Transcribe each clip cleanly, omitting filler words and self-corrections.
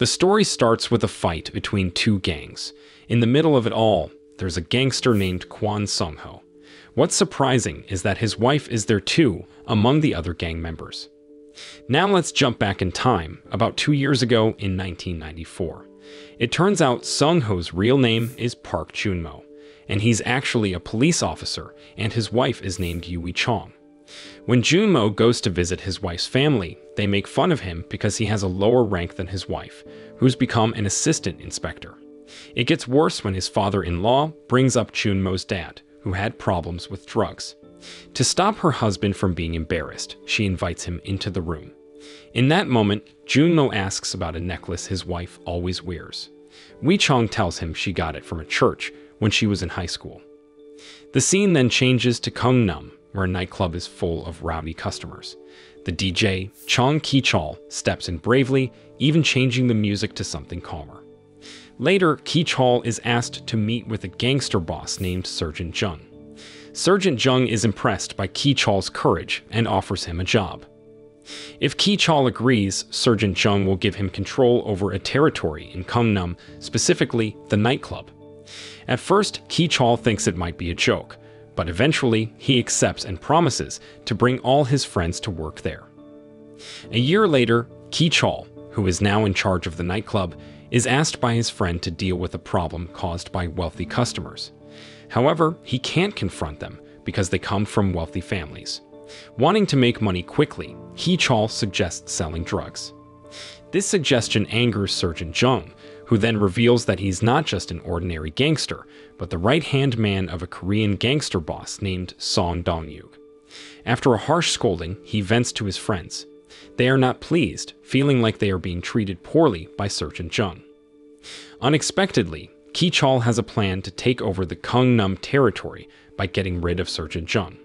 The story starts with a fight between two gangs. In the middle of it all, there's a gangster named Kwon Sung-ho. What's surprising is that his wife is there too, among the other gang members. Now let's jump back in time, about 2 years ago in 1994. It turns out Sung-ho's real name is Park Junmo, and he's actually a police officer, and his wife is named Yui Chong. When Junmo goes to visit his wife's family, they make fun of him because he has a lower rank than his wife, who's become an assistant inspector. It gets worse when his father-in-law brings up Junmo's dad, who had problems with drugs. To stop her husband from being embarrassed, she invites him into the room. In that moment, Junmo asks about a necklace his wife always wears. Wee Chong tells him she got it from a church when she was in high school. The scene then changes to Gangnam, where a nightclub is full of rowdy customers. The DJ, Chong Ki-chol, steps in bravely, even changing the music to something calmer. Later, Ki-chol is asked to meet with a gangster boss named Sergeant Jung. Sergeant Jung is impressed by Ki-chol's courage and offers him a job. If Ki-chol agrees, Sergeant Jung will give him control over a territory in Gangnam, specifically the nightclub. At first, Ki-chol thinks it might be a joke, but eventually he accepts and promises to bring all his friends to work there. A year later, Ki-chol, who is now in charge of the nightclub, is asked by his friend to deal with a problem caused by wealthy customers. However, he can't confront them because they come from wealthy families. Wanting to make money quickly, Ki-chol suggests selling drugs. This suggestion angers Sergeant Jung, who then reveals that he's not just an ordinary gangster, but the right-hand man of a Korean gangster boss named Song Dong-yuk. After a harsh scolding, he vents to his friends. They are not pleased, feeling like they are being treated poorly by Sergeant Jung. Unexpectedly, Ki-chol has a plan to take over the Gangnam territory by getting rid of Sergeant Jung.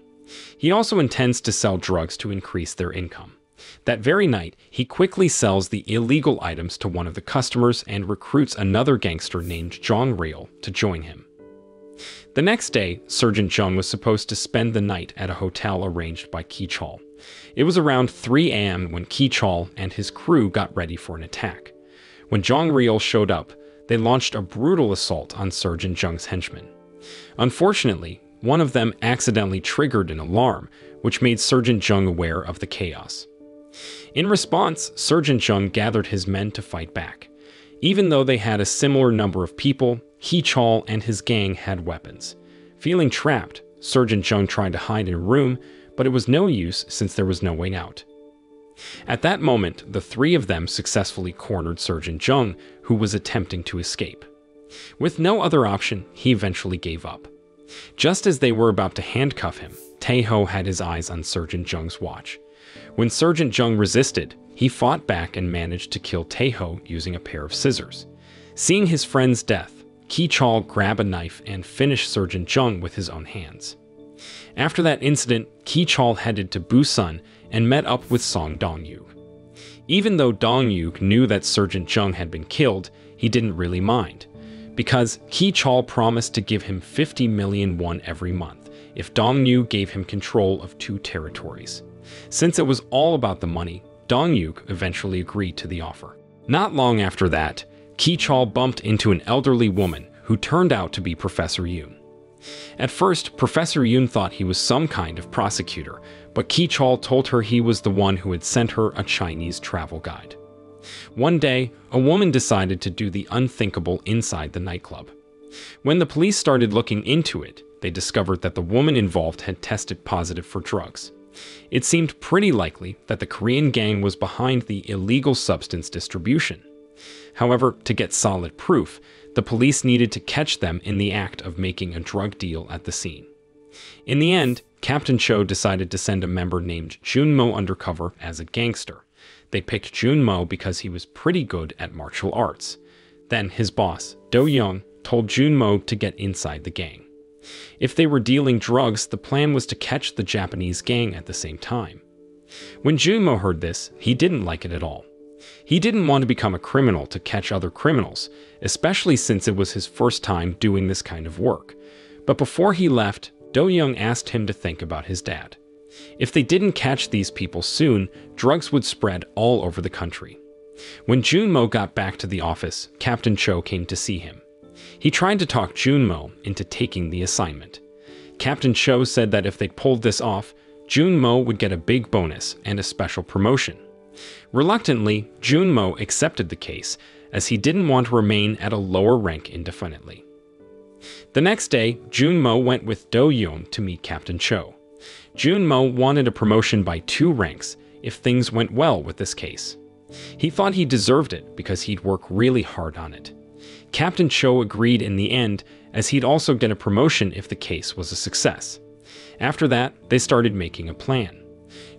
He also intends to sell drugs to increase their income. That very night, he quickly sells the illegal items to one of the customers and recruits another gangster named Jong Real to join him. The next day, Sergeant Jung was supposed to spend the night at a hotel arranged by Ki-chol. It was around 3 a.m. when Ki-chol and his crew got ready for an attack. When Jong Real showed up, they launched a brutal assault on Sergeant Jung's henchmen. Unfortunately, one of them accidentally triggered an alarm, which made Sergeant Jung aware of the chaos. In response, Sergeant Jung gathered his men to fight back. Even though they had a similar number of people, Ki-chol and his gang had weapons. Feeling trapped, Sergeant Jung tried to hide in a room, but it was no use since there was no way out. At that moment, the three of them successfully cornered Sergeant Jung, who was attempting to escape. With no other option, he eventually gave up. Just as they were about to handcuff him, Tae-ho had his eyes on Sergeant Jung's watch. When Sergeant Jung resisted, he fought back and managed to kill Tae-ho using a pair of scissors. Seeing his friend's death, Ki-chol grabbed a knife and finished Sergeant Jung with his own hands. After that incident, Ki-chol headed to Busan and met up with Song Dong-yuk. Even though Dong-yuk knew that Sergeant Jung had been killed, he didn't really mind, because Ki-chol promised to give him 50 million won every month if Dong-yuk gave him control of 2 territories. Since it was all about the money, Dong-yuk eventually agreed to the offer. Not long after that, Ki-chol bumped into an elderly woman who turned out to be Professor Yoon. At first, Professor Yoon thought he was some kind of prosecutor, but Ki-chol told her he was the one who had sent her a Chinese travel guide. One day, a woman decided to do the unthinkable inside the nightclub. When the police started looking into it, they discovered that the woman involved had tested positive for drugs. It seemed pretty likely that the Korean gang was behind the illegal substance distribution. However, to get solid proof, the police needed to catch them in the act of making a drug deal at the scene. In the end, Captain Cho decided to send a member named Junmo undercover as a gangster. They picked Junmo because he was pretty good at martial arts. Then his boss, Do Young, told Junmo to get inside the gang. If they were dealing drugs, the plan was to catch the Japanese gang at the same time. When Junmo heard this, he didn't like it at all. He didn't want to become a criminal to catch other criminals, especially since it was his first time doing this kind of work. But before he left, Do Young asked him to think about his dad. If they didn't catch these people soon, drugs would spread all over the country. When Junmo got back to the office, Captain Cho came to see him. He tried to talk Junmo into taking the assignment. Captain Cho said that if they pulled this off, Junmo would get a big bonus and a special promotion. Reluctantly, Junmo accepted the case, as he didn't want to remain at a lower rank indefinitely. The next day, Junmo went with Do-yeon to meet Captain Cho. Junmo wanted a promotion by 2 ranks if things went well with this case. He thought he deserved it because he'd worked really hard on it. Captain Cho agreed in the end, as he'd also get a promotion if the case was a success. After that, they started making a plan.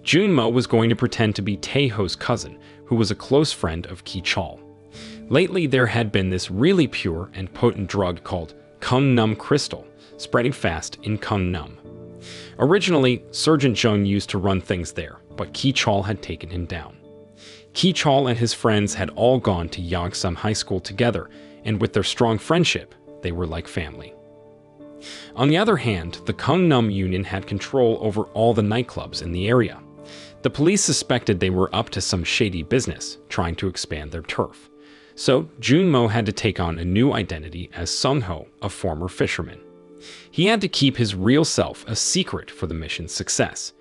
Junmo was going to pretend to be Taeho's cousin, who was a close friend of Ki-chol. Lately, there had been this really pure and potent drug called Kung-num crystal, spreading fast in Kung-num. Originally, Sergeant Jung used to run things there, but Ki-chol had taken him down. Ki-chol and his friends had all gone to Yongsam High School together, and with their strong friendship, they were like family. On the other hand, the Kung-num Union had control over all the nightclubs in the area. The police suspected they were up to some shady business, trying to expand their turf. So, Junmo had to take on a new identity as Sung-ho, a former fisherman. He had to keep his real self a secret for the mission's success.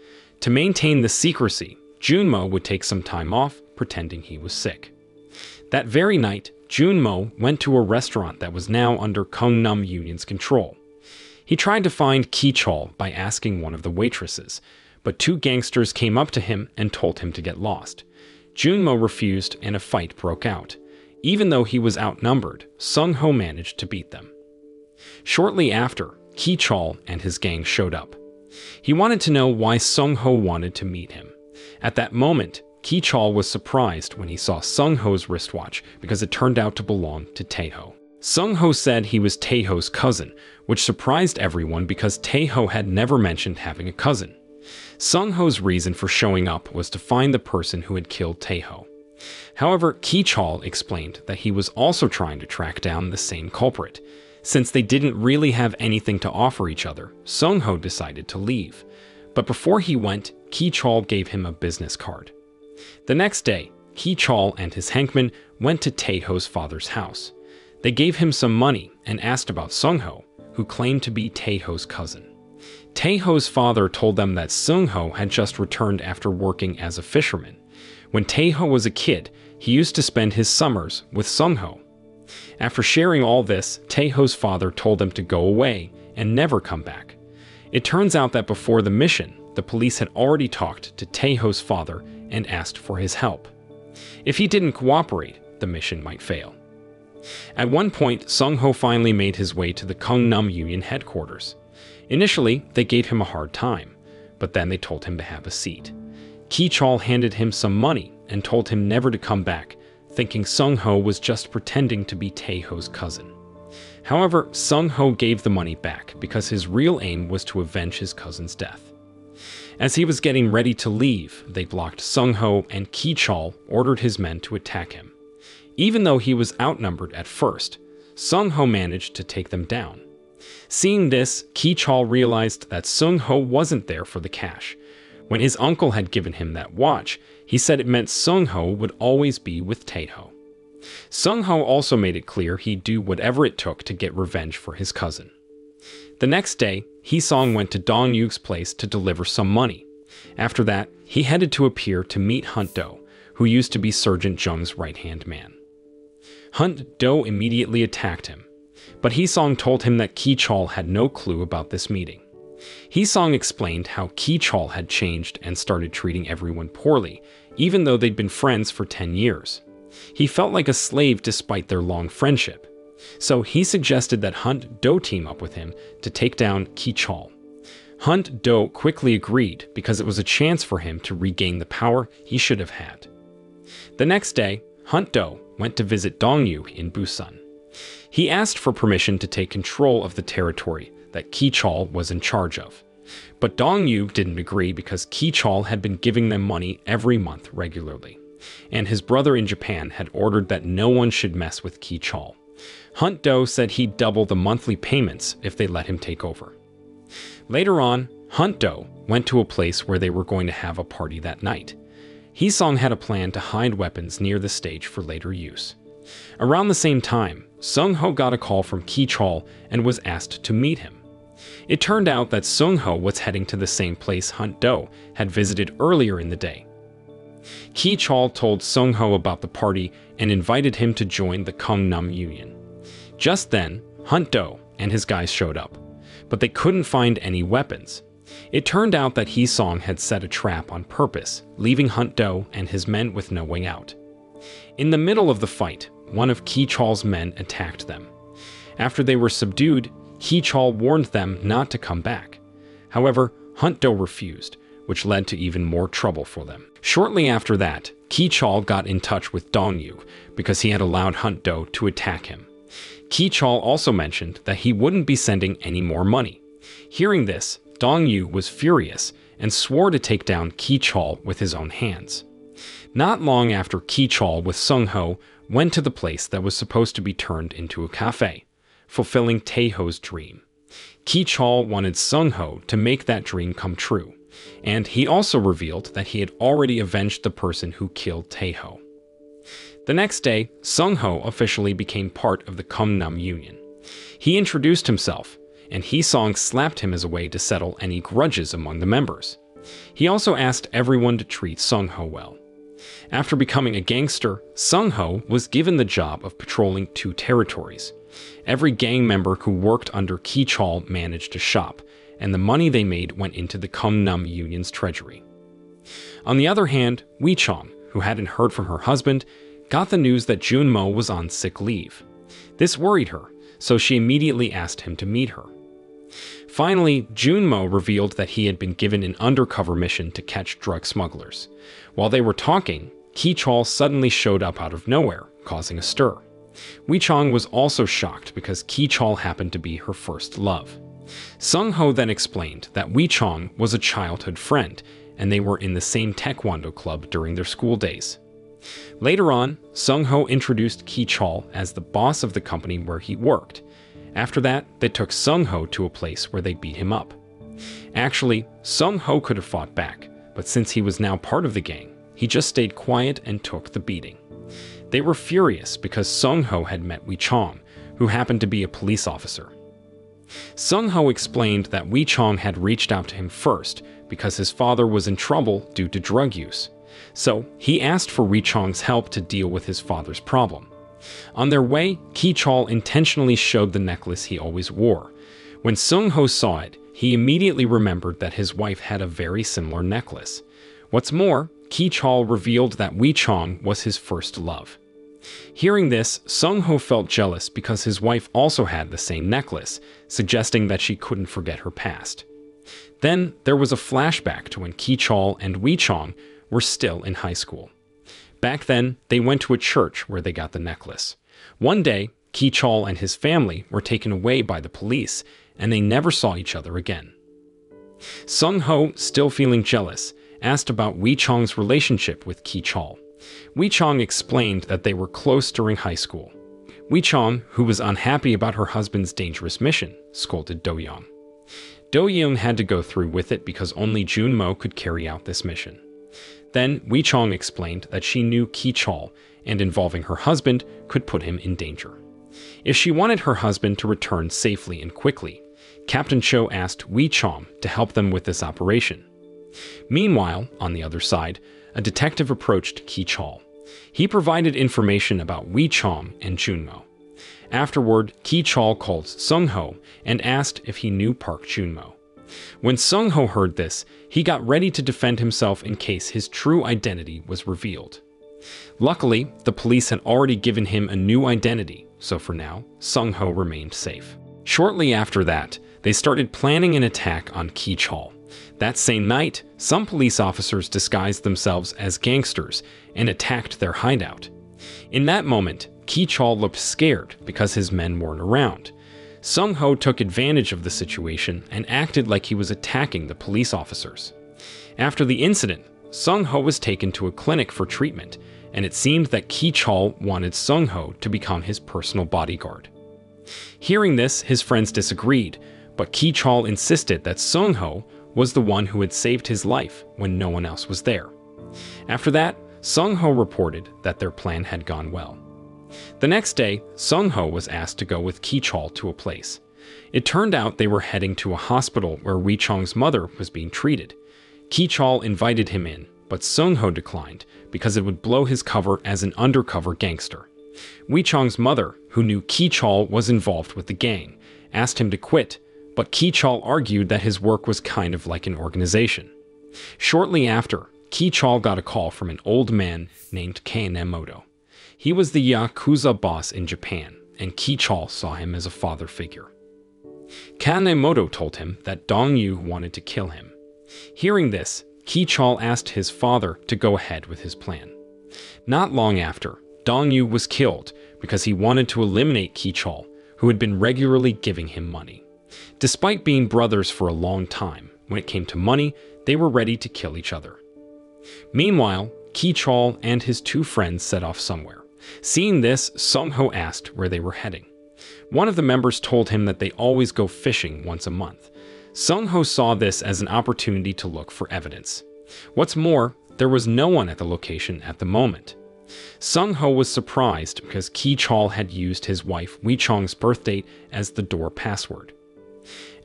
To maintain the secrecy, Junmo would take some time off, pretending he was sick. That very night, Junmo went to a restaurant that was now under Kung-num Union's control. He tried to find Ki-chol by asking one of the waitresses, but 2 gangsters came up to him and told him to get lost. Junmo refused and a fight broke out. Even though he was outnumbered, Sung-ho managed to beat them. Shortly after, Ki-chol and his gang showed up. He wanted to know why Sung-ho wanted to meet him. At that moment, Ki-chol was surprised when he saw Sung-ho's wristwatch because it turned out to belong to Taeho. Sung-ho said he was Taeho's cousin, which surprised everyone because Taeho had never mentioned having a cousin. Sung-ho's reason for showing up was to find the person who had killed Taeho. However, Ki-chol explained that he was also trying to track down the same culprit. Since they didn't really have anything to offer each other, Sung-ho decided to leave. But before he went, Ki-chol gave him a business card. The next day, Ki-chol and his henchmen went to Taeho's father's house. They gave him some money and asked about Sung-ho, who claimed to be Taeho's cousin. Taeho's father told them that Sung-ho had just returned after working as a fisherman. When Taeho was a kid, he used to spend his summers with Sung-ho. After sharing all this, Taeho's father told them to go away and never come back. It turns out that before the mission, the police had already talked to Taeho's father and asked for his help. If he didn't cooperate, the mission might fail. At one point, Sung-ho finally made his way to the Kung-num Union headquarters. Initially, they gave him a hard time, but then they told him to have a seat. Ki-chol handed him some money and told him never to come back, thinking Sung-ho was just pretending to be Taeho's cousin. However, Sung-ho gave the money back because his real aim was to avenge his cousin's death. As he was getting ready to leave, they blocked Sung-ho and Ki-chol ordered his men to attack him. Even though he was outnumbered at first, Sung-ho managed to take them down. Seeing this, Ki-chol realized that Sung-ho wasn't there for the cash. When his uncle had given him that watch, he said it meant Sung-ho would always be with Taeho. Sung-ho also made it clear he'd do whatever it took to get revenge for his cousin. The next day, Hee-song went to Dong-yug's place to deliver some money. After that, he headed to a pier to meet Hunt-do, who used to be Sergeant Jung's right-hand man. Hunt-do immediately attacked him, but Hee-song told him that Ki-chol had no clue about this meeting. Hee-song explained how Ki-chol had changed and started treating everyone poorly, even though they'd been friends for 10 years. He felt like a slave despite their long friendship. So he suggested that Hunt-do team up with him to take down Ki-chol. Hunt-do quickly agreed because it was a chance for him to regain the power he should have had. The next day, Hunt-do went to visit Dong-yug in Busan. He asked for permission to take control of the territory that Ki-chol was in charge of. But Dong-yug didn't agree because Ki-chol had been giving them money every month regularly, and his brother in Japan had ordered that no one should mess with Ki-chol. Hunt-do said he'd double the monthly payments if they let him take over. Later on, Hunt-do went to a place where they were going to have a party that night. Hee-sung had a plan to hide weapons near the stage for later use. Around the same time, Sung-ho got a call from Ki-chol and was asked to meet him. It turned out that Sung-ho was heading to the same place Hunt-do had visited earlier in the day. Ki-chol told Sung-ho about the party and invited him to join the Gangnam Union. Just then, Hunt-do and his guys showed up, but they couldn't find any weapons. It turned out that Hee-sung had set a trap on purpose, leaving Hunt-do and his men with no way out. In the middle of the fight, one of Ki-chol's men attacked them. After they were subdued, Ki-chol warned them not to come back. However, Hunt-do refused, which led to even more trouble for them. Shortly after that, Ki-chol got in touch with Dong-yu because he had allowed Hunt-do to attack him. Ki-chol also mentioned that he wouldn't be sending any more money. Hearing this, Dong-yu was furious and swore to take down Ki-chol with his own hands. Not long after, Ki-chol with Sung-ho went to the place that was supposed to be turned into a cafe, fulfilling Taeho's dream. Ki-chol wanted Sung-ho to make that dream come true, and he also revealed that he had already avenged the person who killed Taeho. The next day, Sung-ho officially became part of the Gangnam Union. He introduced himself, and Hee-sung slapped him as a way to settle any grudges among the members. He also asked everyone to treat Sung-ho well. After becoming a gangster, Sung-ho was given the job of patrolling 2 territories. Every gang member who worked under Ki-chol managed a shop, and the money they made went into the Gangnam Union's treasury. On the other hand, Wee-chong, who hadn't heard from her husband, got the news that Jun-mo was on sick leave. This worried her, so she immediately asked him to meet her. Finally, Jun-mo revealed that he had been given an undercover mission to catch drug smugglers. While they were talking, Ki-chol suddenly showed up out of nowhere, causing a stir. Wee-chong was also shocked because Ki-chol happened to be her first love. Sung-ho then explained that Wee-chong was a childhood friend, and they were in the same taekwondo club during their school days. Later on, Sung-ho introduced Ki-chol as the boss of the company where he worked. After that, they took Sung-ho to a place where they beat him up. Actually, Sung-ho could have fought back, but since he was now part of the gang, he just stayed quiet and took the beating. They were furious because Sung-ho had met Wee-chong, who happened to be a police officer. Sung-ho explained that Wee-chong had reached out to him first because his father was in trouble due to drug use. So he asked for Wee-chong's help to deal with his father's problem. On their way, Ki-chol intentionally showed the necklace he always wore. When Sung-ho saw it, he immediately remembered that his wife had a very similar necklace. What's more, Ki-chol revealed that Wee-chong was his first love. Hearing this, Sung-ho felt jealous because his wife also had the same necklace, suggesting that she couldn't forget her past. Then there was a flashback to when Ki-chol and Wee-chong were still in high school. Back then, they went to a church where they got the necklace. One day, Ki-chol and his family were taken away by the police, and they never saw each other again. Sung-ho, still feeling jealous, asked about Wee-chong's relationship with Ki-chol. Wee-chong explained that they were close during high school. Wee-chong, who was unhappy about her husband's dangerous mission, scolded Do-young. Do-young had to go through with it because only Jun-mo could carry out this mission. Then Wee-chong explained that she knew Ki-chol, and involving her husband could put him in danger. If she wanted her husband to return safely and quickly, Captain Cho asked Wee-chong to help them with this operation. Meanwhile, on the other side, a detective approached Ki-chol. He provided information about Wee-chong and Jun-mo. Afterward, Ki-chol called Sung-ho and asked if he knew Park Jun-mo. When Sung-ho heard this, he got ready to defend himself in case his true identity was revealed. Luckily, the police had already given him a new identity, so for now, Sung-ho remained safe. Shortly after that, they started planning an attack on Ki-chol. That same night, some police officers disguised themselves as gangsters and attacked their hideout. In that moment, Ki-chol looked scared because his men weren't around. Sung-ho took advantage of the situation and acted like he was attacking the police officers. After the incident, Sung-ho was taken to a clinic for treatment, and it seemed that Ki-chol wanted Sung-ho to become his personal bodyguard. Hearing this, his friends disagreed, but Ki-chol insisted that Sung-ho was the one who had saved his life when no one else was there. After that, Sung-ho reported that their plan had gone well. The next day, Sung-ho was asked to go with Ki-chol to a place. It turned out they were heading to a hospital where Wee-chong's mother was being treated. Ki-chol invited him in, but Sung-ho declined because it would blow his cover as an undercover gangster. Wee-chong's mother, who knew Ki-chol was involved with the gang, asked him to quit, but Ki-chol argued that his work was kind of like an organization. Shortly after, Ki-chol got a call from an old man named Kanemoto. He was the Yakuza boss in Japan, and Ki-chol saw him as a father figure. Kanemoto told him that Dong-yu wanted to kill him. Hearing this, Ki-chol asked his father to go ahead with his plan. Not long after, Dong-yu was killed because he wanted to eliminate Ki-chol, who had been regularly giving him money. Despite being brothers for a long time, when it came to money, they were ready to kill each other. Meanwhile, Ki-chol and his two friends set off somewhere. Seeing this, Sung-ho asked where they were heading. One of the members told him that they always go fishing once a month. Sung-ho saw this as an opportunity to look for evidence. What's more, there was no one at the location at the moment. Sung-ho was surprised because Ki-chol had used his wife Wee-chong's birth date as the door password.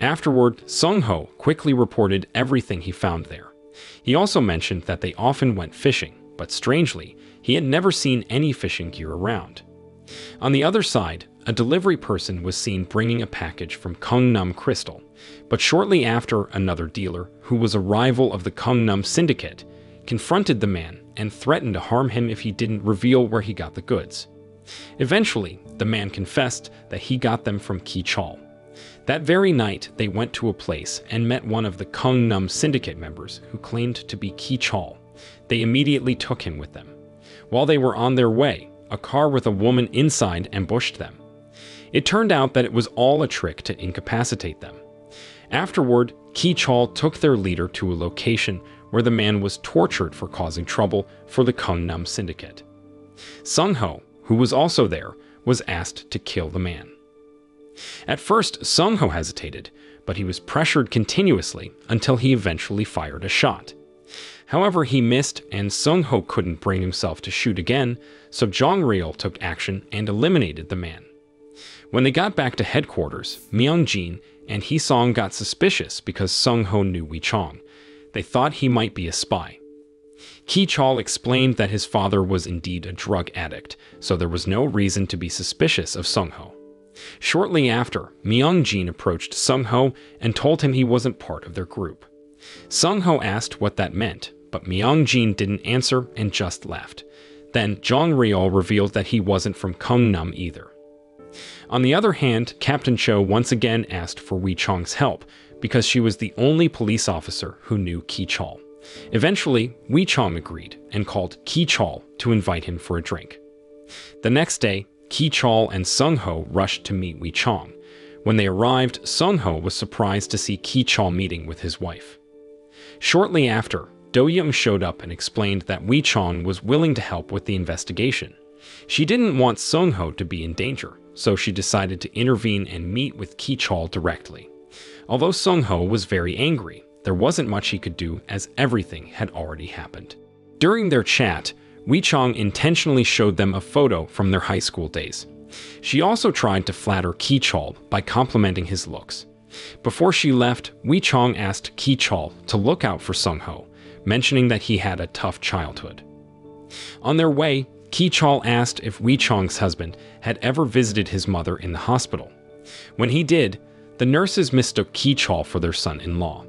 Afterward, Sung-ho quickly reported everything he found there. He also mentioned that they often went fishing, but strangely, he had never seen any fishing gear around. On the other side, a delivery person was seen bringing a package from Gangnam Crystal, but shortly after, another dealer, who was a rival of the Gangnam Syndicate, confronted the man and threatened to harm him if he didn't reveal where he got the goods. Eventually, the man confessed that he got them from Ki-chol. That very night, they went to a place and met one of the Gangnam Syndicate members who claimed to be Ki-chol. They immediately took him with them. While they were on their way, a car with a woman inside ambushed them. It turned out that it was all a trick to incapacitate them. Afterward, Ki-chol took their leader to a location where the man was tortured for causing trouble for the Gangnam Syndicate. Sung-ho, who was also there, was asked to kill the man. At first, Sung-ho hesitated, but he was pressured continuously until he eventually fired a shot. However, he missed, and Sung-ho couldn't bring himself to shoot again, so Jong-ryul took action and eliminated the man. When they got back to headquarters, Myung-jin and Hee-song got suspicious because Sung-ho knew Wee-chong. They thought he might be a spy. Ki-chol explained that his father was indeed a drug addict, so there was no reason to be suspicious of Sung-ho. Shortly after, Myung-jin approached Sung-ho and told him he wasn't part of their group. Sung-ho asked what that meant, but Myung-jin didn't answer and just left. Then Jong-ryul revealed that he wasn't from Gangnam either. On the other hand, Captain Cho once again asked for Wee-chong's help because she was the only police officer who knew Ki-chol. Eventually, Wee-chong agreed and called Ki-chol to invite him for a drink. The next day, Ki-chol and Sung-ho rushed to meet Wee-chong. When they arrived, Sung-ho was surprised to see Ki-chol meeting with his wife. Shortly after, Do-young showed up and explained that Wee-chong was willing to help with the investigation. She didn't want Sung-ho to be in danger, so she decided to intervene and meet with Ki-chol directly. Although Sung-ho was very angry, there wasn't much he could do as everything had already happened. During their chat, Wee-chong intentionally showed them a photo from their high school days. She also tried to flatter Ki-chol by complimenting his looks. Before she left, Wee-chong asked Ki-chol to look out for Sung-ho, mentioning that he had a tough childhood. On their way, Ki-chol asked if Wee-chong's husband had ever visited his mother in the hospital. When he did, the nurses mistook Ki-chol for their son-in-law.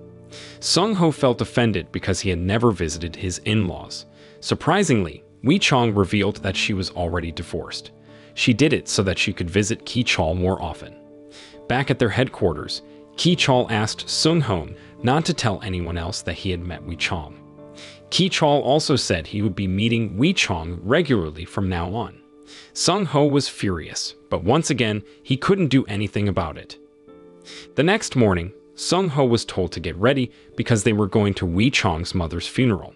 Sung-ho felt offended because he had never visited his in-laws. Surprisingly, Wee-chong revealed that she was already divorced. She did it so that she could visit Ki-chol more often. Back at their headquarters, Ki-chol asked Sung-ho not to tell anyone else that he had met Wee-chong. Ki-chol also said he would be meeting Wee-chong regularly from now on. Sung-ho was furious, but once again, he couldn't do anything about it. The next morning, Sung-ho was told to get ready because they were going to Wee-chong's mother's funeral.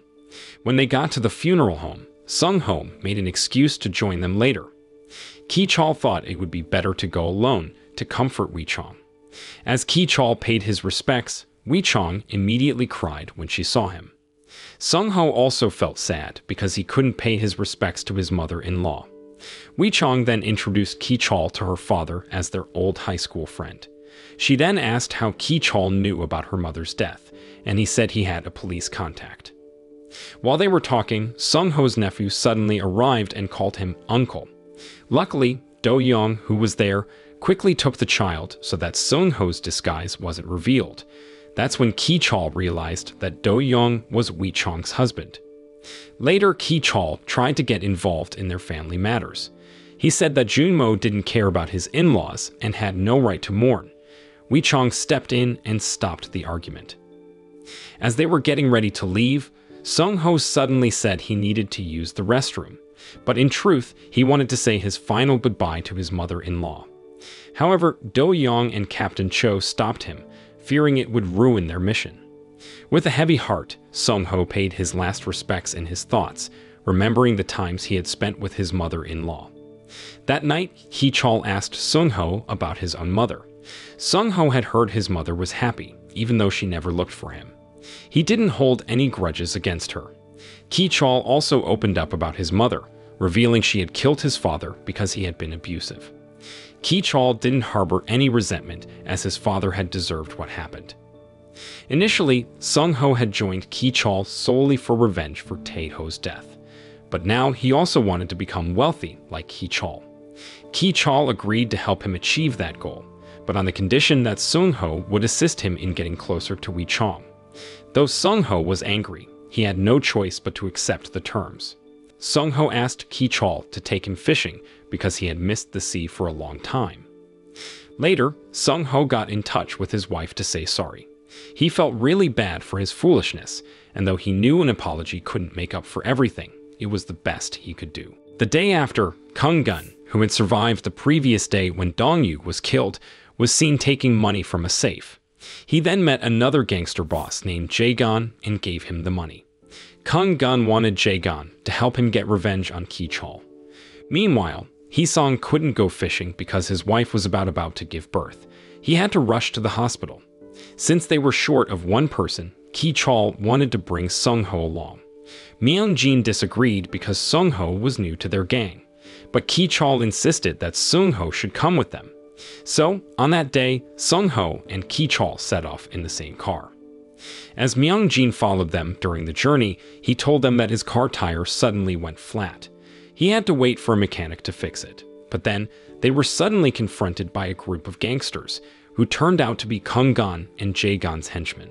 When they got to the funeral home, Sung-ho made an excuse to join them later. Ki-chol thought it would be better to go alone to comfort Wee-chong. As Ki-chol paid his respects, Wee-chong immediately cried when she saw him. Sung-ho also felt sad because he couldn't pay his respects to his mother-in-law. Wee-chong then introduced Ki-chol to her father as their old high school friend. She then asked how Ki-chol knew about her mother's death, and he said he had a police contact. While they were talking, Sung-ho's nephew suddenly arrived and called him uncle. Luckily, Do-young, who was there, quickly took the child so that Sung-ho's disguise wasn't revealed. That's when Ki-chol realized that Do-young was Wee-chong's husband. Later, Ki-chol tried to get involved in their family matters. He said that Junmo didn't care about his in-laws and had no right to mourn. Wee-chong stepped in and stopped the argument. As they were getting ready to leave, Sung-ho suddenly said he needed to use the restroom, but in truth, he wanted to say his final goodbye to his mother-in-law. However, Do-young and Captain Cho stopped him, fearing it would ruin their mission. With a heavy heart, Sung-ho paid his last respects in his thoughts, remembering the times he had spent with his mother-in-law. That night, Ki-chol asked Sung-ho about his own mother. Sung-ho had heard his mother was happy, even though she never looked for him. He didn't hold any grudges against her. Ki-chol also opened up about his mother, revealing she had killed his father because he had been abusive. Ki-chol didn't harbor any resentment, as his father had deserved what happened. Initially, Sung-ho had joined Ki-chol solely for revenge for Tae-ho's death, but now he also wanted to become wealthy like Ki-chol. Ki-chol agreed to help him achieve that goal, but on the condition that Sung-ho would assist him in getting closer to Wee-chong. Though Sung-ho was angry, he had no choice but to accept the terms. Sung-ho asked Ki-chol to take him fishing because he had missed the sea for a long time. Later, Sung-ho got in touch with his wife to say sorry. He felt really bad for his foolishness, and though he knew an apology couldn't make up for everything, it was the best he could do. The day after, Kung-gun, who had survived the previous day when Dong-yu was killed, was seen taking money from a safe. He then met another gangster boss named Jae-gon and gave him the money. Kung-gun wanted Jae-gon to help him get revenge on Ki-chol. Meanwhile, Hee-sung couldn't go fishing because his wife was about to give birth. He had to rush to the hospital. Since they were short of one person, Ki-chol wanted to bring Sung-ho along. Myung-jin disagreed because Sung-ho was new to their gang, but Ki-chol insisted that Sung-ho should come with them. So, on that day, Sung-ho and Ki-chol set off in the same car. As Myung-jin followed them during the journey, he told them that his car tire suddenly went flat. He had to wait for a mechanic to fix it, but then they were suddenly confronted by a group of gangsters who turned out to be Kung-gun and Jae-gon's henchmen.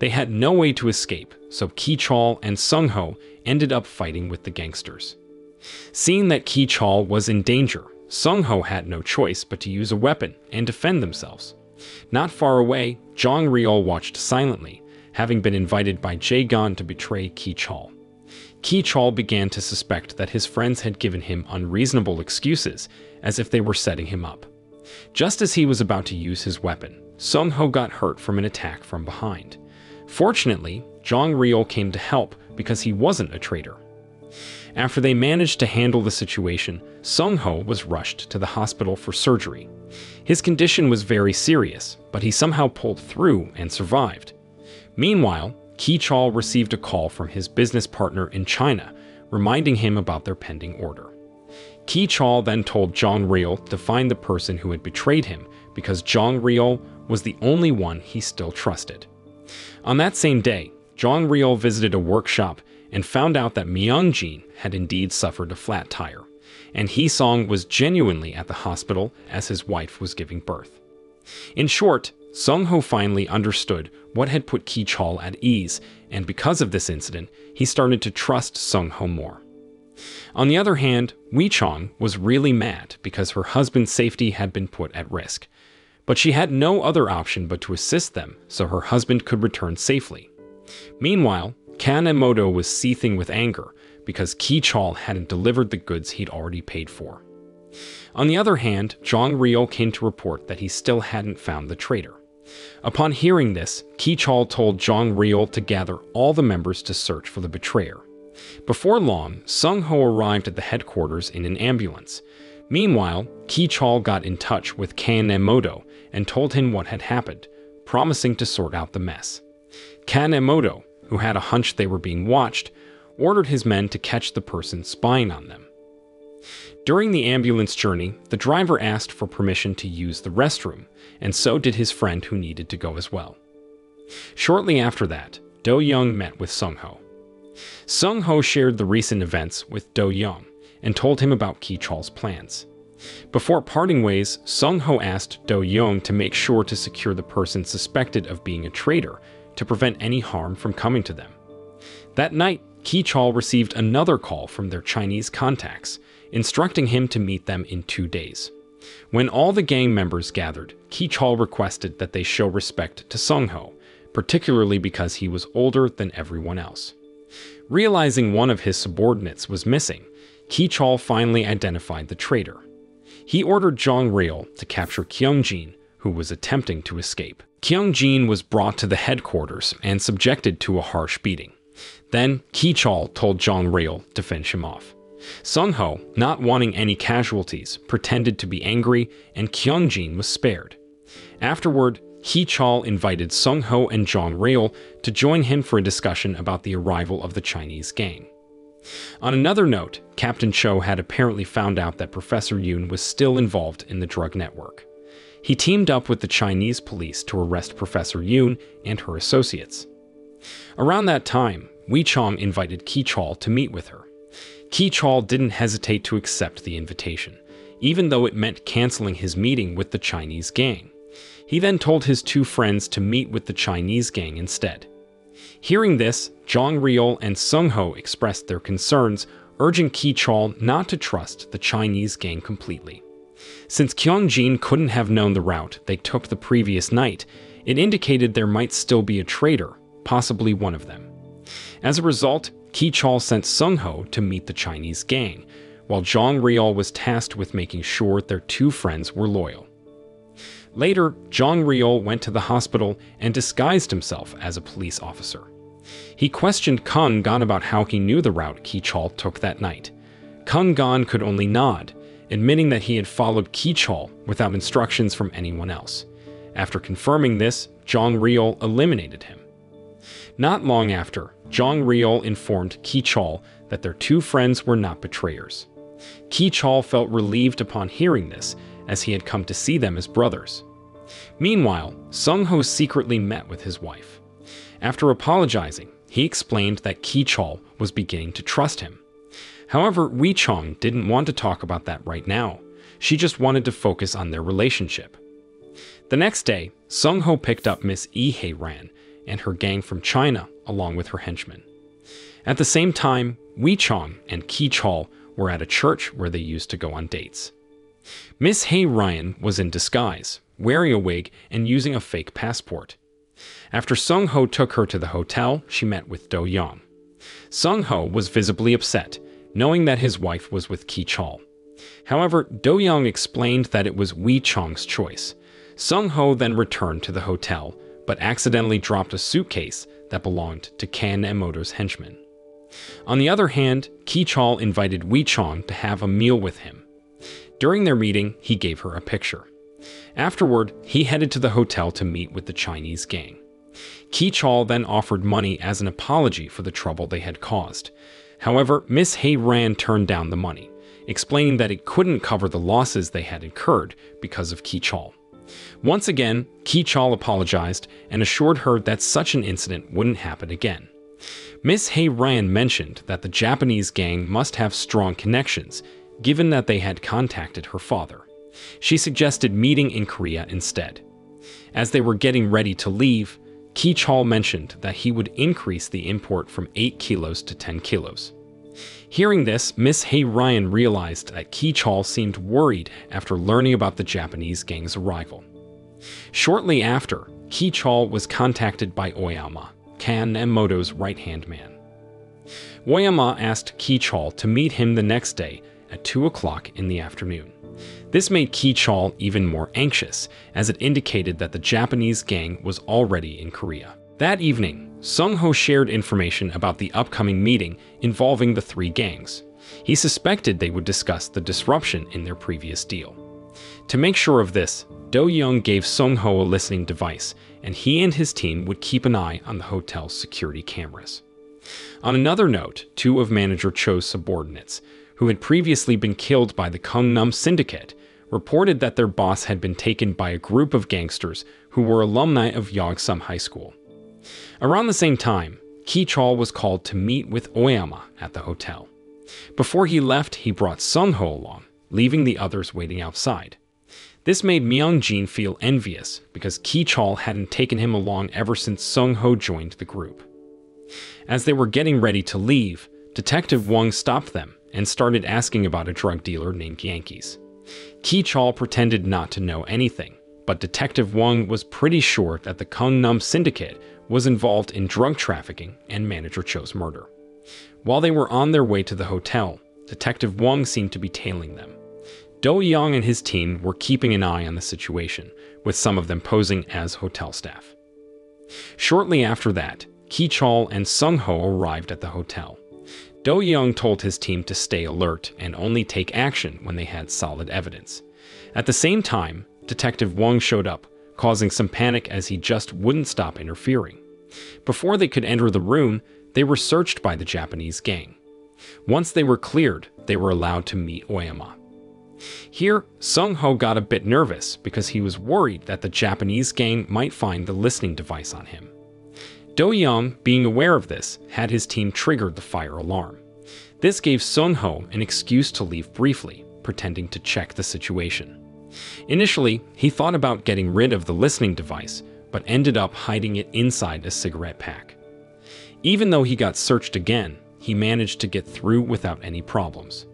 They had no way to escape, so Ki-chol and Sung-ho ended up fighting with the gangsters. Seeing that Ki-chol was in danger, Sung-ho had no choice but to use a weapon and defend themselves. Not far away, Jong Ryol watched silently, having been invited by Jae-gon to betray Ki-chol. Ki-chol began to suspect that his friends had given him unreasonable excuses, as if they were setting him up. Just as he was about to use his weapon, Sung-ho got hurt from an attack from behind. Fortunately, Jong Ryol came to help because he wasn't a traitor. After they managed to handle the situation, Sung-ho was rushed to the hospital for surgery. His condition was very serious, but he somehow pulled through and survived. Meanwhile, Ki-chol received a call from his business partner in China, reminding him about their pending order. Ki-chol then told Jong Ryol to find the person who had betrayed him because Jong Ryol was the only one he still trusted. On that same day, Jong Ryol visited a workshop and found out that Myung-jin had indeed suffered a flat tire, and Hee-sung was genuinely at the hospital as his wife was giving birth. In short, Sung-ho finally understood what had put Ki-chol at ease, and because of this incident, he started to trust Sung-ho more. On the other hand, Wee-chong was really mad because her husband's safety had been put at risk, but she had no other option but to assist them so her husband could return safely. Meanwhile, Kanemoto was seething with anger because Ki-chol hadn't delivered the goods he'd already paid for. On the other hand, Jong Ryol came to report that he still hadn't found the traitor. Upon hearing this, Ki-chol told Jong Ryol to gather all the members to search for the betrayer. Before long, Sung-ho arrived at the headquarters in an ambulance. Meanwhile, Ki-chol got in touch with Kanemoto and told him what had happened, promising to sort out the mess. Kanemoto, who had a hunch they were being watched, ordered his men to catch the person spying on them. During the ambulance journey, the driver asked for permission to use the restroom, and so did his friend who needed to go as well. Shortly after that, Do-young met with Sung-ho. Sung-ho shared the recent events with Do-young and told him about Ki-cheol's plans. Before parting ways, Sung-ho asked Do-young to make sure to secure the person suspected of being a traitor to prevent any harm from coming to them. That night, Ki-cheol received another call from their Chinese contacts, instructing him to meet them in 2 days. When all the gang members gathered, Ki-cheol requested that they show respect to Sung-ho, particularly because he was older than everyone else. Realizing one of his subordinates was missing, Ki-cheol finally identified the traitor. He ordered Jong Reol to capture Kyung-jin, who was attempting to escape. Kyung-jin was brought to the headquarters and subjected to a harsh beating. Then, Ki-cheol told Jong Reol to finish him off. Sung-ho, not wanting any casualties, pretended to be angry, and Kyung-jin was spared. Afterward, Ki-cheol invited Sung-ho and Jong Reol to join him for a discussion about the arrival of the Chinese gang. On another note, Captain Cho had apparently found out that Professor Yoon was still involved in the drug network. He teamed up with the Chinese police to arrest Professor Yoon and her associates. Around that time, Wee Chong invited Ki-cheol to meet with her. Ki-cheol didn't hesitate to accept the invitation, even though it meant canceling his meeting with the Chinese gang. He then told his 2 friends to meet with the Chinese gang instead. Hearing this, Jong Reol and Sung-ho expressed their concerns, urging Ki-cheol not to trust the Chinese gang completely. Since Kyung-jin couldn't have known the route they took the previous night, it indicated there might still be a traitor, possibly one of them. As a result, Ki-cheol sent Sung-ho to meet the Chinese gang, while Jong Reol was tasked with making sure their 2 friends were loyal. Later, Jong Reol went to the hospital and disguised himself as a police officer. He questioned Kung Gan about how he knew the route Ki-cheol took that night. Kung Gan could only nod, admitting that he had followed Ki-cheol without instructions from anyone else. After confirming this, Jong Reol eliminated him. Not long after, Jong Reol informed Ki-cheol that their 2 friends were not betrayers. Ki-cheol felt relieved upon hearing this, as he had come to see them as brothers. Meanwhile, Sung-ho secretly met with his wife. After apologizing, he explained that Ki-cheol was beginning to trust him. However, Wee Chong didn't want to talk about that right now. She just wanted to focus on their relationship. The next day, Sung-ho picked up Miss Lee Hae-ran and her gang from China, along with her henchmen. At the same time, Wee Chong and Ki-cheol were at a church where they used to go on dates. Miss Hae-ran was in disguise, wearing a wig and using a fake passport. After Sung-ho took her to the hotel, she met with Do-young. Sung-ho was visibly upset, knowing that his wife was with Ki-cheol. However, Do-young explained that it was Wee Chong's choice. Sung-ho then returned to the hotel, but accidentally dropped a suitcase that belonged to Kan Emoto's henchmen. On the other hand, Ki-cheol invited Wee Chong to have a meal with him. During their meeting, he gave her a picture. Afterward, he headed to the hotel to meet with the Chinese gang. Ki-cheol then offered money as an apology for the trouble they had caused. However, Miss Hae-ran turned down the money, explaining that it couldn't cover the losses they had incurred because of Ki-cheol. Once again, Ki-cheol apologized and assured her that such an incident wouldn't happen again. Miss Hae-ran mentioned that the Japanese gang must have strong connections, given that they had contacted her father. She suggested meeting in Korea instead. As they were getting ready to leave, Ki-cheol mentioned that he would increase the import from 8 kilos to 10 kilos. Hearing this, Miss Hae-ran realized that Ki-cheol seemed worried after learning about the Japanese gang's arrival. Shortly after, Ki-cheol was contacted by Oyama, Kan Emoto's right-hand man. Oyama asked Ki-cheol to meet him the next day at 2 o'clock in the afternoon. This made Ki-cheol even more anxious, as it indicated that the Japanese gang was already in Korea. That evening, Sung-ho shared information about the upcoming meeting involving the 3 gangs. He suspected they would discuss the disruption in their previous deal. To make sure of this, Do-young gave Sung-ho a listening device, and he and his team would keep an eye on the hotel's security cameras. On another note, two of Manager Cho's subordinates, who had previously been killed by the Gangnam Syndicate, reported that their boss had been taken by a group of gangsters who were alumni of Yogsum High School. Around the same time, Ki-chol was called to meet with Oyama at the hotel. Before he left, he brought Sung-ho along, leaving the others waiting outside. This made Myung-jin feel envious because Ki-chol hadn't taken him along ever since Sung-ho joined the group. As they were getting ready to leave, Detective Wong stopped them and started asking about a drug dealer named Yankees. Ki-chol pretended not to know anything, but Detective Wong was pretty sure that the Gangnam Syndicate was involved in drug trafficking and Manager Cho's murder. While they were on their way to the hotel, Detective Wong seemed to be tailing them. Do-young and his team were keeping an eye on the situation, with some of them posing as hotel staff. Shortly after that, Ki-chol and Sung-ho arrived at the hotel. Do-young told his team to stay alert and only take action when they had solid evidence. At the same time, Detective Wong showed up, causing some panic as he just wouldn't stop interfering. Before they could enter the room, they were searched by the Japanese gang. Once they were cleared, they were allowed to meet Oyama. Here, Sung-ho got a bit nervous because he was worried that the Japanese gang might find the listening device on him. Do-young, being aware of this, had his team trigger the fire alarm. This gave Sung-ho an excuse to leave briefly, pretending to check the situation. Initially, he thought about getting rid of the listening device, but ended up hiding it inside a cigarette pack. Even though he got searched again, he managed to get through without any problems.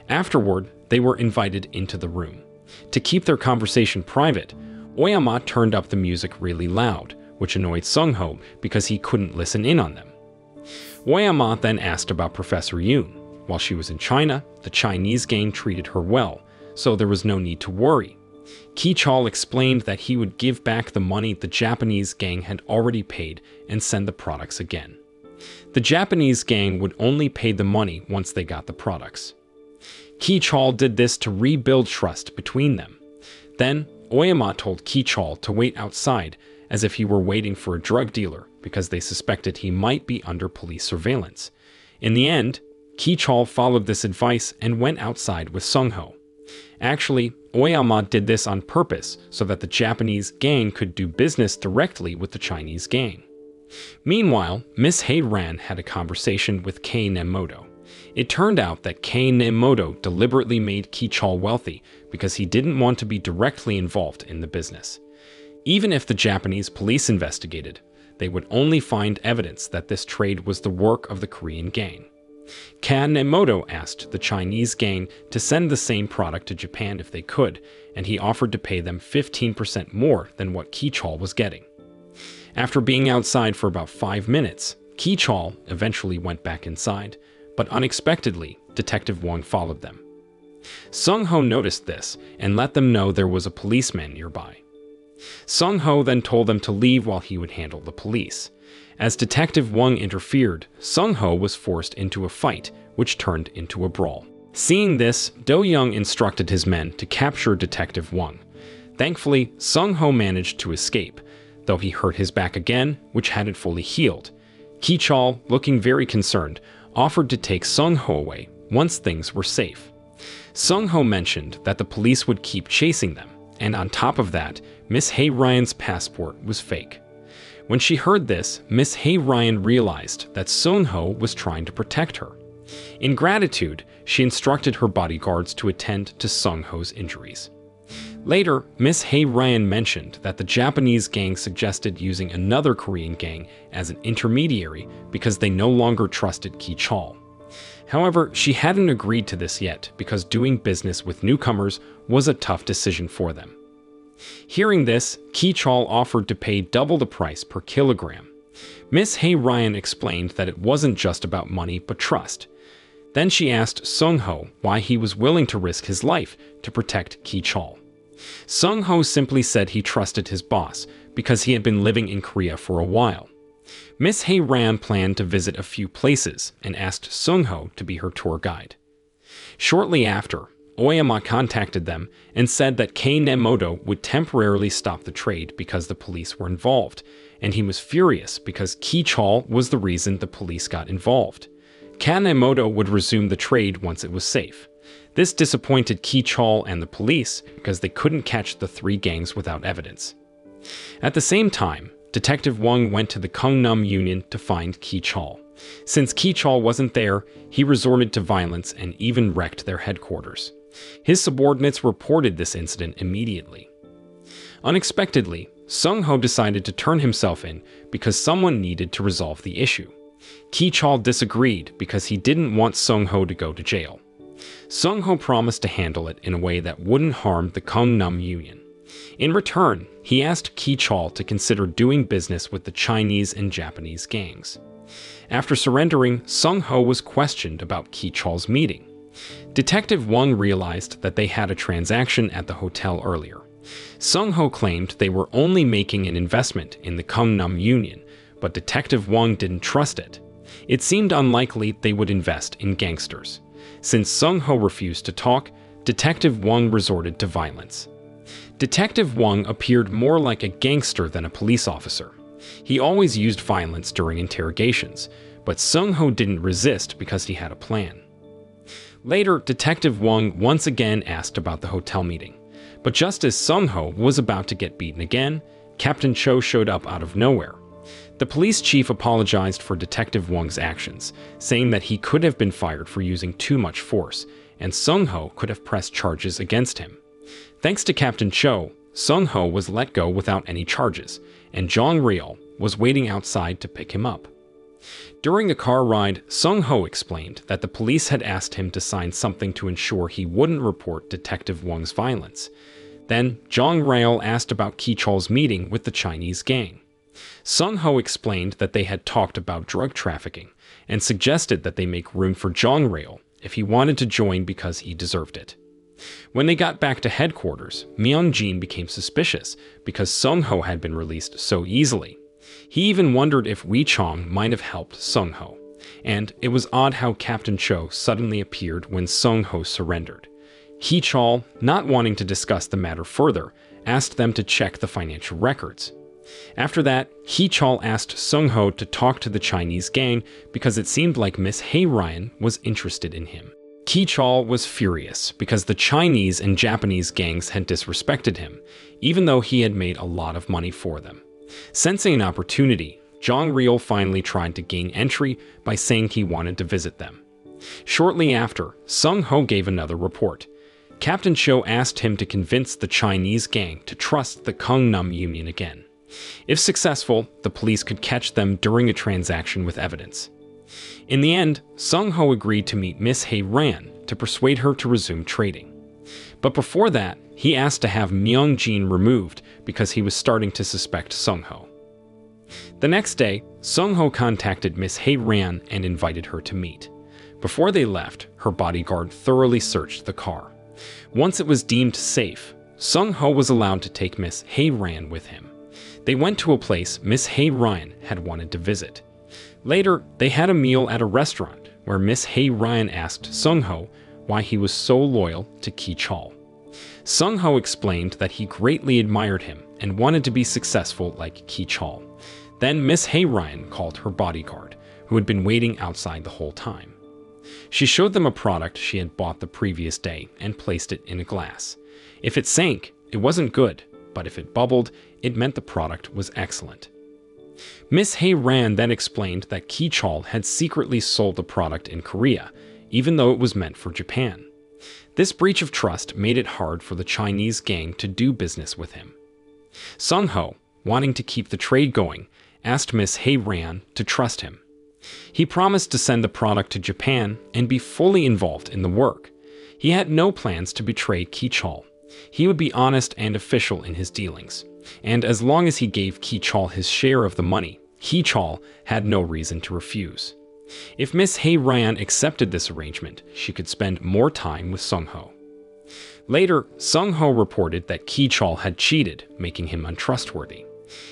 Afterward, they were invited into the room. To keep their conversation private, Oyama turned up the music really loud, which annoyed Sung-ho because he couldn't listen in on them. Oyama then asked about Professor Yoon. While she was in China, the Chinese gang treated her well, so there was no need to worry. Ki-chol explained that he would give back the money the Japanese gang had already paid and send the products again. The Japanese gang would only pay the money once they got the products. Ki-chol did this to rebuild trust between them. Then, Oyama told Ki-chol to wait outside as if he were waiting for a drug dealer because they suspected he might be under police surveillance. In the end, Ki-chol followed this advice and went outside with Sung-ho. Actually, Oyama did this on purpose so that the Japanese gang could do business directly with the Chinese gang. Meanwhile, Miss Hei-ran had a conversation with Kei Nemoto. It turned out that Kei Nemoto deliberately made Ki-chol wealthy because he didn't want to be directly involved in the business. Even if the Japanese police investigated, they would only find evidence that this trade was the work of the Korean gang. Kanemoto asked the Chinese gang to send the same product to Japan if they could, and he offered to pay them 15% more than what Ki-chol was getting. After being outside for about 5 minutes, Ki-chol eventually went back inside, but unexpectedly, Detective Wong followed them. Sung-ho noticed this and let them know there was a policeman nearby. Sung-ho then told them to leave while he would handle the police. As Detective Wong interfered, Sung-ho was forced into a fight, which turned into a brawl. Seeing this, Do-young instructed his men to capture Detective Wong. Thankfully, Sung-ho managed to escape, though he hurt his back again, which hadn't fully healed. Ki-chol, looking very concerned, offered to take Sung-ho away once things were safe. Sung-ho mentioned that the police would keep chasing them, and on top of that, Miss Hei-ran's passport was fake. When she heard this, Miss Hei-ran realized that Sung-ho was trying to protect her. In gratitude, she instructed her bodyguards to attend to Sung-ho's injuries. Later, Miss Hei-ran mentioned that the Japanese gang suggested using another Korean gang as an intermediary because they no longer trusted Ki-chol. However, she hadn't agreed to this yet because doing business with newcomers was a tough decision for them. Hearing this, Ki-chol offered to pay double the price per kilogram. Miss Hei-ran explained that it wasn't just about money but trust. Then she asked Sung-ho why he was willing to risk his life to protect Ki-chol. Sung-ho simply said he trusted his boss because he had been living in Korea for a while. Miss Hei-ran planned to visit a few places and asked Sung-ho to be her tour guide. Shortly after, Oyama contacted them and said that Kanemoto would temporarily stop the trade because the police were involved, and he was furious because Kichol was the reason the police got involved. Kanemoto would resume the trade once it was safe. This disappointed Kichol and the police because they couldn't catch the three gangs without evidence. At the same time, Detective Wang went to the Gangnam Union to find Kichol. Since Kichol wasn't there, he resorted to violence and even wrecked their headquarters. His subordinates reported this incident immediately. Unexpectedly, Sung-ho decided to turn himself in because someone needed to resolve the issue. Kichol disagreed because he didn't want Sung-ho to go to jail. Sung-ho promised to handle it in a way that wouldn't harm the Gangnam Union. In return, he asked Kichol to consider doing business with the Chinese and Japanese gangs. After surrendering, Sung-ho was questioned about Kichol's meeting. Detective Wang realized that they had a transaction at the hotel earlier. Sung-ho claimed they were only making an investment in the Gangnam Union, but Detective Wang didn't trust it. It seemed unlikely they would invest in gangsters. Since Sung-ho refused to talk, Detective Wang resorted to violence. Detective Wang appeared more like a gangster than a police officer. He always used violence during interrogations, but Sung-ho didn't resist because he had a plan. Later, Detective Wang once again asked about the hotel meeting. But just as Sung-ho was about to get beaten again, Captain Cho showed up out of nowhere. The police chief apologized for Detective Wang's actions, saying that he could have been fired for using too much force, and Sung-ho could have pressed charges against him. Thanks to Captain Cho, Sung-ho was let go without any charges, and Jong Ryul was waiting outside to pick him up. During the car ride, Sung-ho explained that the police had asked him to sign something to ensure he wouldn't report Detective Wang's violence. Then, Jong Ryul asked about Kichol's meeting with the Chinese gang. Sung-ho explained that they had talked about drug trafficking and suggested that they make room for Jong Ryul if he wanted to join because he deserved it. When they got back to headquarters, Myung-jin became suspicious because Sung-ho had been released so easily. He even wondered if Wee Chong might have helped Sung-ho, and it was odd how Captain Cho suddenly appeared when Sung-ho surrendered. Kichol, not wanting to discuss the matter further, asked them to check the financial records. After that, Kichol asked Sung-ho to talk to the Chinese gang because it seemed like Miss Hae Ryan was interested in him. Kichol was furious because the Chinese and Japanese gangs had disrespected him, even though he had made a lot of money for them. Sensing an opportunity, Jong Ryul finally tried to gain entry by saying he wanted to visit them. Shortly after, Sung-ho gave another report. Captain Cho asked him to convince the Chinese gang to trust the Gangnam Union again. If successful, the police could catch them during a transaction with evidence. In the end, Sung-ho agreed to meet Miss Hae Ran to persuade her to resume trading. But before that, he asked to have Myung-jin removed because he was starting to suspect Sung-ho. The next day, Sung-ho contacted Miss Hae Ran and invited her to meet. Before they left, her bodyguard thoroughly searched the car. Once it was deemed safe, Sung-ho was allowed to take Miss Hae Ran with him. They went to a place Miss Hae Ran had wanted to visit. Later, they had a meal at a restaurant where Miss Hae Ran asked Sung-ho why he was so loyal to Kichol. Sung-ho explained that he greatly admired him and wanted to be successful like Kichol. Then Miss Hae Ran called her bodyguard, who had been waiting outside the whole time. She showed them a product she had bought the previous day and placed it in a glass. If it sank, it wasn't good, but if it bubbled, it meant the product was excellent. Miss Hae Ran then explained that Kichol had secretly sold the product in Korea, even though it was meant for Japan. This breach of trust made it hard for the Chinese gang to do business with him. Sung-ho, wanting to keep the trade going, asked Miss Hae Ran to trust him. He promised to send the product to Japan and be fully involved in the work. He had no plans to betray Kichol. He would be honest and official in his dealings, and as long as he gave Kichol his share of the money, Kichol had no reason to refuse. If Miss Hae Ran accepted this arrangement, she could spend more time with Sung-ho. Later, Sung-ho reported that Kichol had cheated, making him untrustworthy.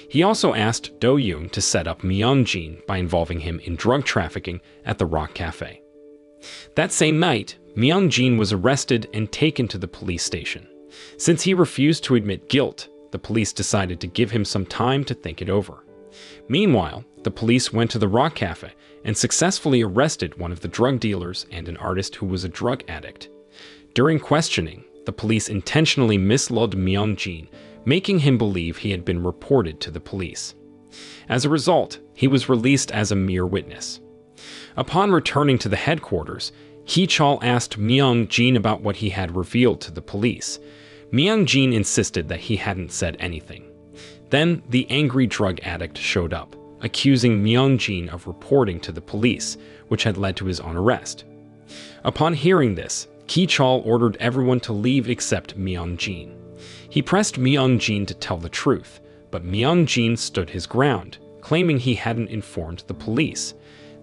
He also asked Do-yoon to set up Myung-jin by involving him in drug trafficking at the Rock Cafe. That same night, Myung-jin was arrested and taken to the police station. Since he refused to admit guilt, the police decided to give him some time to think it over. Meanwhile, the police went to the rock cafe and successfully arrested one of the drug dealers and an artist who was a drug addict. During questioning, the police intentionally misled Myung-jin, making him believe he had been reported to the police. As a result, he was released as a mere witness. Upon returning to the headquarters, Ki-chol asked Myung-jin about what he had revealed to the police. Myung-jin insisted that he hadn't said anything. Then, the angry drug addict showed up, accusing Myung-jin of reporting to the police, which had led to his own arrest. Upon hearing this, Ki-chol ordered everyone to leave except Myung-jin. He pressed Myung-jin to tell the truth, but Myung-jin stood his ground, claiming he hadn't informed the police.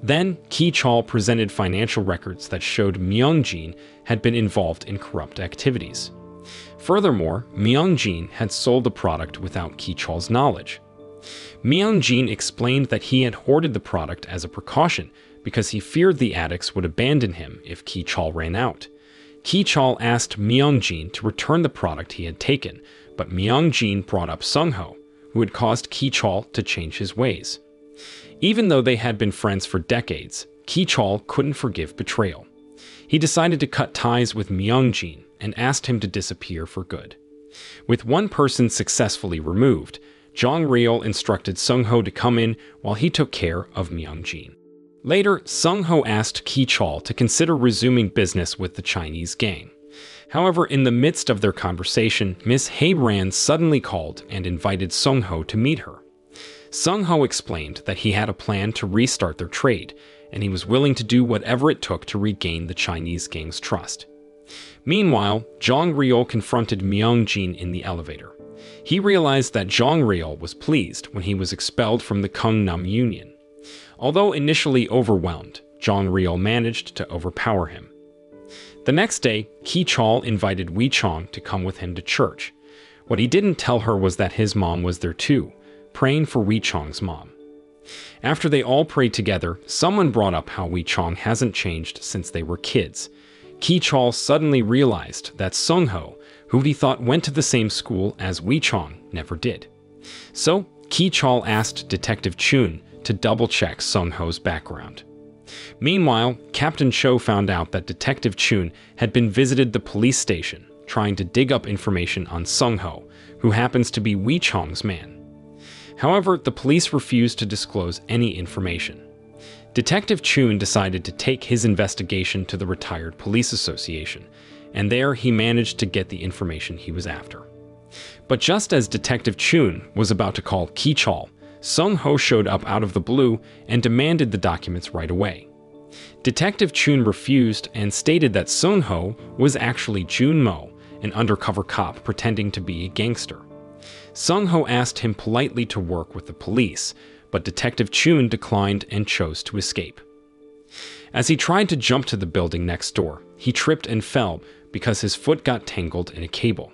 Then, Ki-chol presented financial records that showed Myung-jin had been involved in corrupt activities. Furthermore, Myung-jin had sold the product without Ki-chol's knowledge. Myung-jin explained that he had hoarded the product as a precaution because he feared the addicts would abandon him if Ki-chol ran out. Ki-chol asked Myung-jin to return the product he had taken, but Myung-jin brought up Sung-ho, who had caused Ki-chol to change his ways. Even though they had been friends for decades, Ki-chol couldn't forgive betrayal. He decided to cut ties with Myung-jin and asked him to disappear for good. With one person successfully removed, Jong Ryol instructed Sung-ho to come in while he took care of Myung-jin. Later, Sung-ho asked Ki-chol to consider resuming business with the Chinese gang. However, in the midst of their conversation, Miss Hae-ran suddenly called and invited Sung-ho to meet her. Sung-ho explained that he had a plan to restart their trade, and he was willing to do whatever it took to regain the Chinese gang's trust. Meanwhile, Jong Ryol confronted Myung-jin in the elevator. He realized that Jong Ryol was pleased when he was expelled from the Kungnam Union. Although initially overwhelmed, Jong Ryol managed to overpower him. The next day, Ki-chol invited Wee-chong to come with him to church. What he didn't tell her was that his mom was there too, praying for Wee-chong's mom. After they all prayed together, someone brought up how Wee-chong hasn't changed since they were kids. Ki-chol suddenly realized that Sung-ho, who he thought went to the same school as Wee-chong, never did. So, Ki-chol asked Detective Chun to double-check Sung-ho's background. Meanwhile, Captain Cho found out that Detective Chun had been visited the police station, trying to dig up information on Sung-ho, who happens to be Wee-chong's man. However, the police refused to disclose any information. Detective Chun decided to take his investigation to the Retired Police Association, and there he managed to get the information he was after. But just as Detective Chun was about to call Ki-chol, Sung-ho showed up out of the blue and demanded the documents right away. Detective Chun refused and stated that Sung-ho was actually Jun-mo, an undercover cop pretending to be a gangster. Sung-ho asked him politely to work with the police, but Detective Chun declined and chose to escape. As he tried to jump to the building next door, he tripped and fell because his foot got tangled in a cable.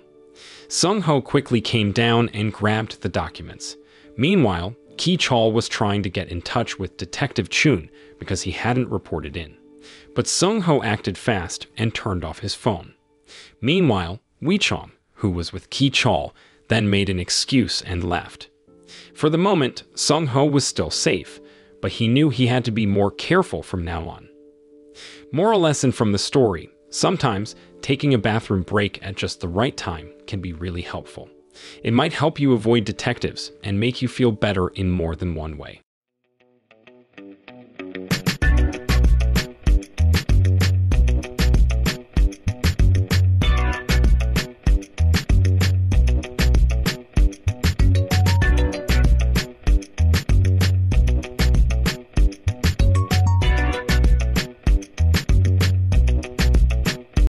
Sung-ho quickly came down and grabbed the documents. Meanwhile, Ki-chol was trying to get in touch with Detective Chun because he hadn't reported in. But Sung-ho acted fast and turned off his phone. Meanwhile, Wee-chong, who was with Ki-chol, then made an excuse and left. For the moment, Sung-ho was still safe, but he knew he had to be more careful from now on. Moral lesson from the story: sometimes taking a bathroom break at just the right time can be really helpful. It might help you avoid detectives and make you feel better in more than one way.